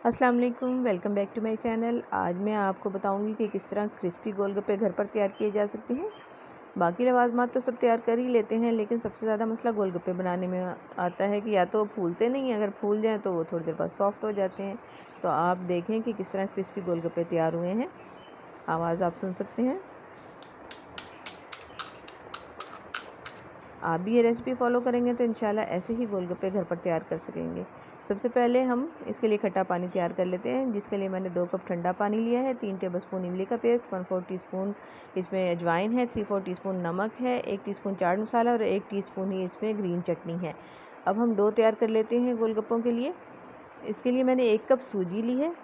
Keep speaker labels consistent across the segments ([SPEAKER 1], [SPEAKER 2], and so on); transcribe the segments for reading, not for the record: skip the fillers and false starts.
[SPEAKER 1] अस्सलाम वालेकुम, welcome back to my channel. आज मैं आपको बताऊंगी कि किस तरह क्रिस्पी गोलगप्पे घर पर तैयार किए जा सकते हैं। बाकी लवाज़मात तो सब तैयार कर ही लेते हैं, लेकिन सबसे ज़्यादा मसला गोलगप्पे बनाने में आता है कि या तो वो फूलते नहीं, अगर फूल जाएँ तो वो थोड़ी देर बाद सॉफ्ट हो जाते हैं। तो आप देखें कि किस तरह क्रिस्पी गोलगप्पे तैयार हुए हैं। आवाज़ आप सुन सकते हैं। आप भी ये रेसिपी फॉलो करेंगे तो इंशाल्लाह ऐसे ही गोलगप्पे घर पर तैयार कर सकेंगे। सबसे पहले हम इसके लिए खट्टा पानी तैयार कर लेते हैं, जिसके लिए मैंने 2 कप ठंडा पानी लिया है, 3 टेबलस्पून इमली का पेस्ट, 1/4 टीस्पून इसमें अजवाइन है, 3/4 टीस्पून नमक है, 1 टीस्पून चाट मसाला और 1 टीस्पून ही इसमें ग्रीन चटनी है। अब हम डो तैयार कर लेते हैं गोलगप्पों के लिए। इसके लिए मैंने 1 कप सूजी ली है।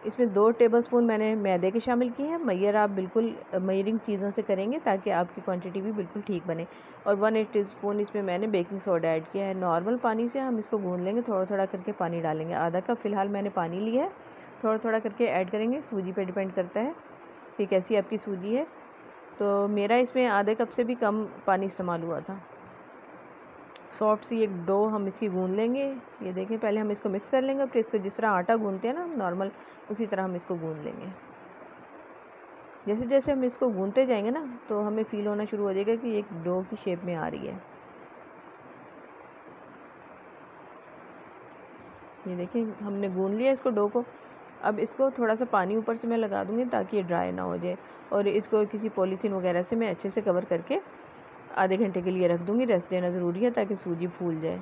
[SPEAKER 1] इसमें 2 टेबलस्पून मैंने मैदे के शामिल किए हैं। मैयर आप बिल्कुल मेजरिंग चीज़ों से करेंगे ताकि आपकी क्वांटिटी भी बिल्कुल ठीक बने। और 1/8 टीस्पून इसमें मैंने बेकिंग सोडा ऐड किया है। नॉर्मल पानी से हम इसको गूंद लेंगे, थोड़ा थोड़ा करके पानी डालेंगे। आधा कप फ़िलहाल मैंने पानी लिया है, थोड़ा थोड़ा करके ऐड करेंगे। सूजी पे डिपेंड करता है कि कैसी आपकी सूजी है। तो मेरा इसमें आधे कप से भी कम पानी इस्तेमाल हुआ था। सॉफ्ट सी एक डो हम इसकी गूंद लेंगे। ये देखें, पहले हम इसको मिक्स कर लेंगे, फिर इसको जिस तरह आटा गूंदते हैं ना नॉर्मल, उसी तरह हम इसको गूंद लेंगे। जैसे जैसे हम इसको गूंदते जाएंगे ना तो हमें फ़ील होना शुरू हो जाएगा कि एक डो की शेप में आ रही है। ये देखें, हमने गूंद लिया इसको, डो को। अब इसको थोड़ा सा पानी ऊपर से मैं लगा दूँगी ताकि ये ड्राई ना हो जाए, और इसको किसी पॉलीथीन वगैरह से मैं अच्छे से कवर करके आधे घंटे के लिए रख दूँगी। रेस्ट देना ज़रूरी है ताकि सूजी फूल जाए।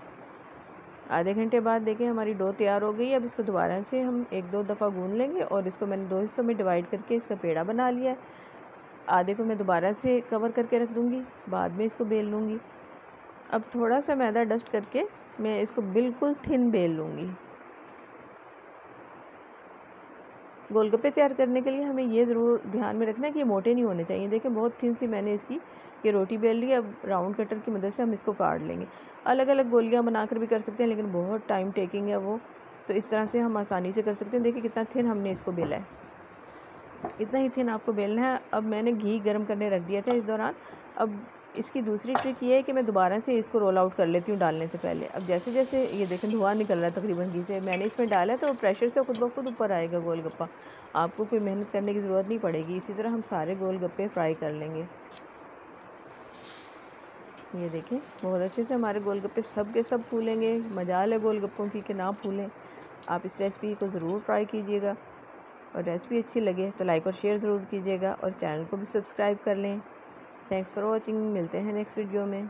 [SPEAKER 1] आधे घंटे बाद देखें हमारी डो तैयार हो गई है। अब इसको दोबारा से हम 1-2 दफ़ा गूंद लेंगे, और इसको मैंने 2 हिस्सों में डिवाइड करके इसका पेड़ा बना लिया है। आधे को मैं दोबारा से कवर करके रख दूँगी, बाद में इसको बेल लूँगी। अब थोड़ा सा मैदा डस्ट करके मैं इसको बिल्कुल थिन बेल लूँगी। गोलगप्पे तैयार करने के लिए हमें ये ज़रूर ध्यान में रखना है कि ये मोटे नहीं होने चाहिए। देखिए, बहुत थिन सी मैंने इसकी ये रोटी बेल ली। अब राउंड कटर की मदद से हम इसको काट लेंगे। अलग अलग गोलियां बनाकर भी कर सकते हैं, लेकिन बहुत टाइम टेकिंग है वो, तो इस तरह से हम आसानी से कर सकते हैं। देखिए कितना थिन हमने इसको बेला है, इतना ही थिन आपको बेलना है। अब मैंने घी गर्म करने रख दिया था इस दौरान। अब इसकी दूसरी ट्रिक ये है कि मैं दोबारा से इसको रोल आउट कर लेती हूँ डालने से पहले। अब जैसे जैसे ये देखें धुआं निकल रहा है तकरीबन घी से, मैंने इसमें डाला है तो प्रेशर से खुद ब खुद ऊपर आएगा गोलगप्पा। आपको कोई मेहनत करने की ज़रूरत नहीं पड़ेगी। इसी तरह हम सारे गोलगप्पे फ्राई कर लेंगे। ये देखें, बहुत अच्छे से हमारे गोलगप्पे सब के सब फूलेंगे। मजाल है गोलगप्पों की कि ना फूलें। आप इस रेसिपी को ज़रूर ट्राई कीजिएगा, और रेसिपी अच्छी लगे तो लाइक और शेयर ज़रूर कीजिएगा, और चैनल को भी सब्सक्राइब कर लें। Thanks for watching. मिलते हैं नेक्स्ट वीडियो में।